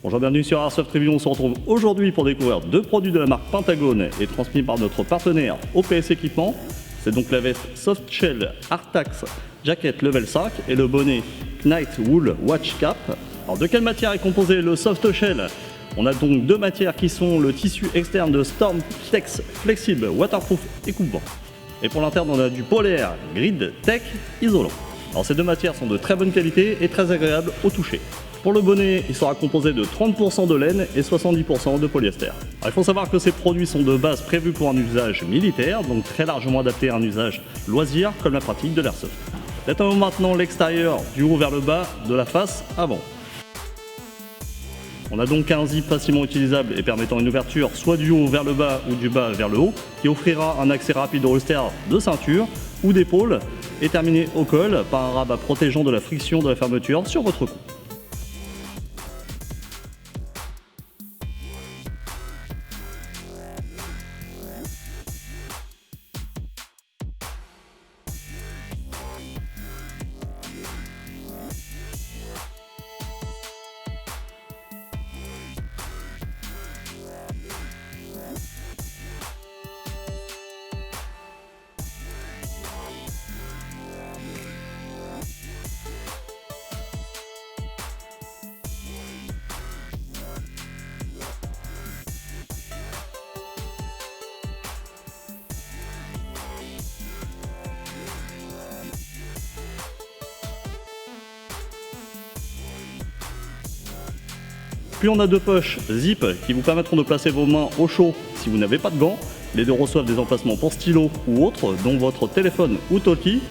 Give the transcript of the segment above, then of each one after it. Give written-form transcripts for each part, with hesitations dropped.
Bonjour, bienvenue sur Airsoft Review. On se retrouve aujourd'hui pour découvrir deux produits de la marque Pentagone et transmis par notre partenaire OPS Équipement. C'est donc la veste Softshell Artax Jacket Level 5 et le bonnet Knight Wool Watch Cap. Alors, de quelle matière est composé le Softshell? On a donc deux matières qui sont le tissu externe de Stormflex flexible, waterproof et coupe-vent. Et pour l'interne, on a du polaire Grid Tech isolant. Alors, ces deux matières sont de très bonne qualité et très agréables au toucher. Pour le bonnet, il sera composé de 30% de laine et 70% de polyester. Alors, il faut savoir que ces produits sont de base prévus pour un usage militaire, donc très largement adaptés à un usage loisir comme la pratique de l'airsoft. Détaillons maintenant l'extérieur du haut vers le bas de la face avant. On a donc un zip facilement utilisable et permettant une ouverture soit du haut vers le bas ou du bas vers le haut, qui offrira un accès rapide au holster de ceinture ou d'épaule et terminé au col par un rabat protégeant de la friction de la fermeture sur votre cou. Puis on a deux poches zip qui vous permettront de placer vos mains au chaud si vous n'avez pas de gants. Les deux reçoivent des emplacements pour stylo ou autres, dont votre téléphone ou talkie.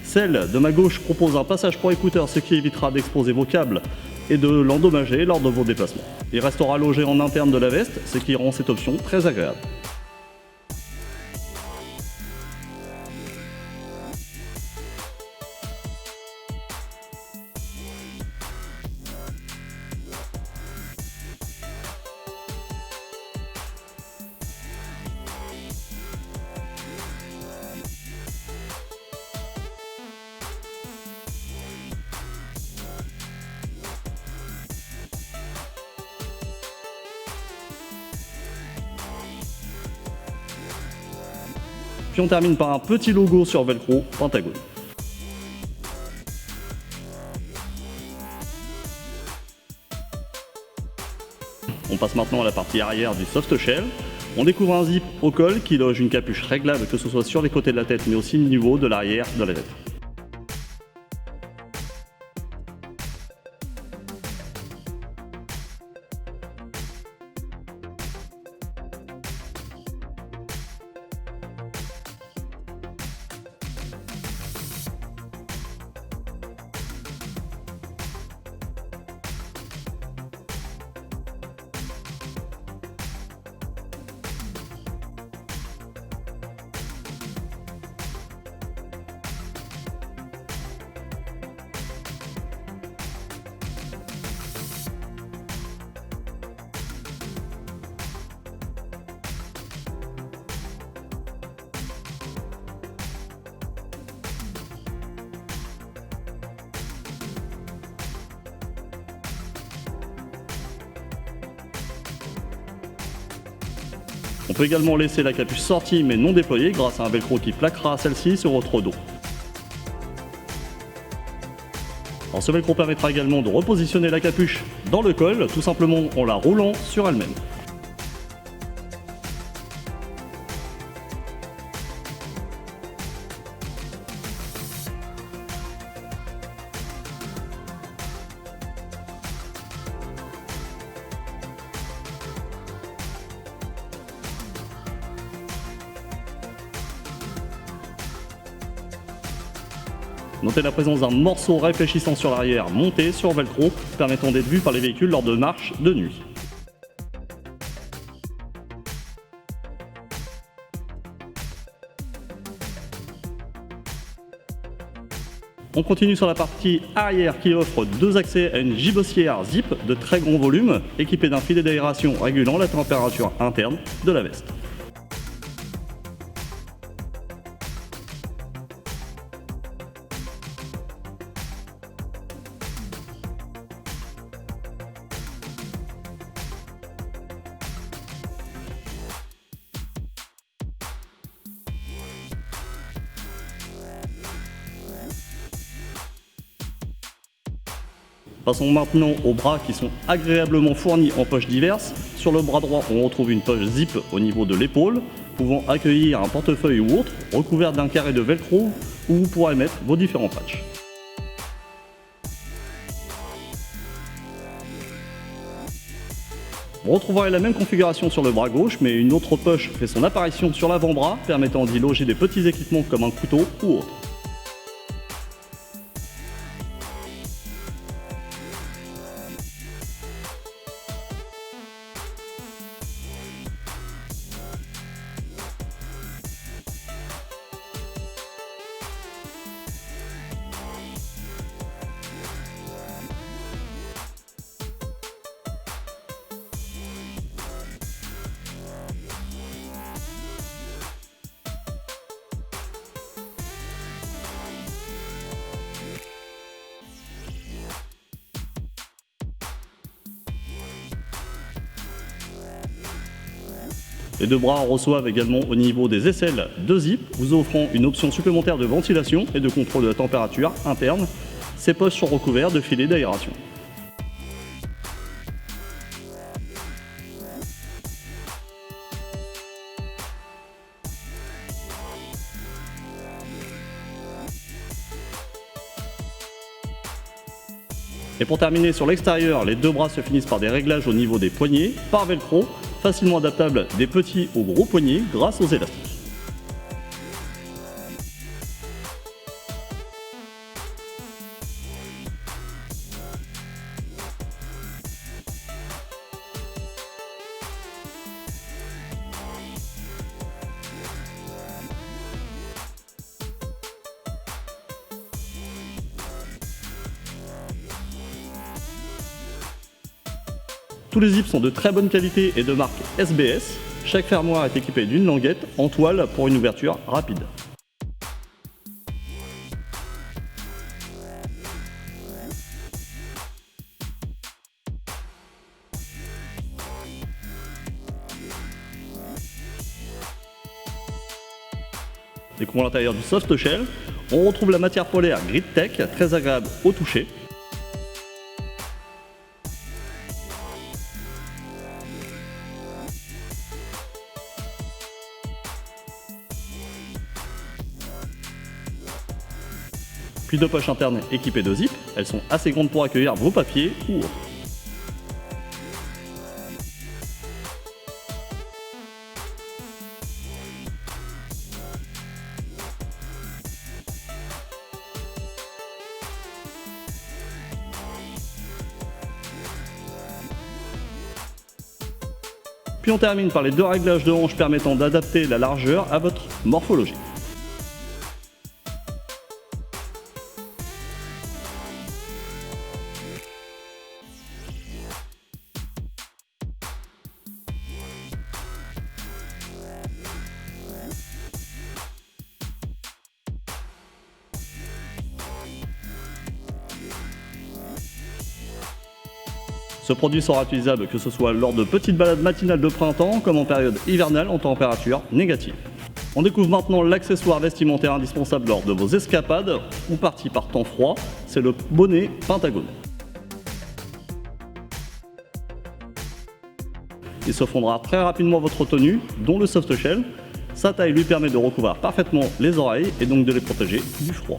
Celle de ma gauche propose un passage pour écouteurs, ce qui évitera d'exposer vos câbles et de l'endommager lors de vos déplacements. Il restera logé en interne de la veste, ce qui rend cette option très agréable. Puis on termine par un petit logo sur velcro Pentagone. On passe maintenant à la partie arrière du Softshell. On découvre un zip au col qui loge une capuche réglable, que ce soit sur les côtés de la tête mais aussi au niveau de l'arrière de la tête. On peut également laisser la capuche sortie mais non déployée grâce à un velcro qui plaquera celle-ci sur votre dos. Alors, ce velcro permettra également de repositionner la capuche dans le col, tout simplement en la roulant sur elle-même. Notez la présence d'un morceau réfléchissant sur l'arrière monté sur velcro, permettant d'être vu par les véhicules lors de marches de nuit. On continue sur la partie arrière qui offre deux accès à une gibecière zip de très grand volume, équipée d'un filet d'aération régulant la température interne de la veste. Passons maintenant aux bras qui sont agréablement fournis en poches diverses. Sur le bras droit, on retrouve une poche zip au niveau de l'épaule, pouvant accueillir un portefeuille ou autre, recouvert d'un carré de velcro où vous pourrez mettre vos différents patchs. Vous retrouverez la même configuration sur le bras gauche, mais une autre poche fait son apparition sur l'avant-bras, permettant d'y loger des petits équipements comme un couteau ou autre. Les deux bras reçoivent également au niveau des aisselles deux zips, vous offrant une option supplémentaire de ventilation et de contrôle de la température interne. Ces poches sont recouverts de filets d'aération. Et pour terminer sur l'extérieur, les deux bras se finissent par des réglages au niveau des poignets, par velcro, facilement adaptable des petits aux gros poignets grâce aux élastiques. Tous les zips sont de très bonne qualité et de marque SBS. Chaque fermoir est équipé d'une languette en toile pour une ouverture rapide. Découvrons l'intérieur du soft shell. On retrouve la matière polaire Grid Tech, très agréable au toucher. Puis deux poches internes équipées de zip, elles sont assez grandes pour accueillir vos papiers ou autres. Puis on termine par les deux réglages de hanches permettant d'adapter la largeur à votre morphologie. Ce produit sera utilisable que ce soit lors de petites balades matinales de printemps comme en période hivernale en température négative. On découvre maintenant l'accessoire vestimentaire indispensable lors de vos escapades ou parties par temps froid, c'est le bonnet Pentagone. Il se fondra très rapidement votre tenue, dont le soft shell. Sa taille lui permet de recouvrir parfaitement les oreilles et donc de les protéger du froid.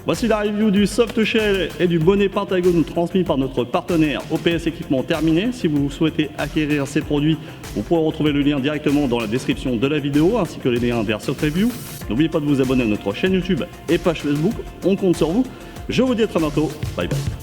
Voici la review du Softshell et du bonnet Pentagone transmis par notre partenaire OPS Équipement terminé. Si vous souhaitez acquérir ces produits, vous pourrez retrouver le lien directement dans la description de la vidéo ainsi que les liens vers cette review. N'oubliez pas de vous abonner à notre chaîne YouTube et page Facebook. On compte sur vous. Je vous dis à très bientôt. Bye bye.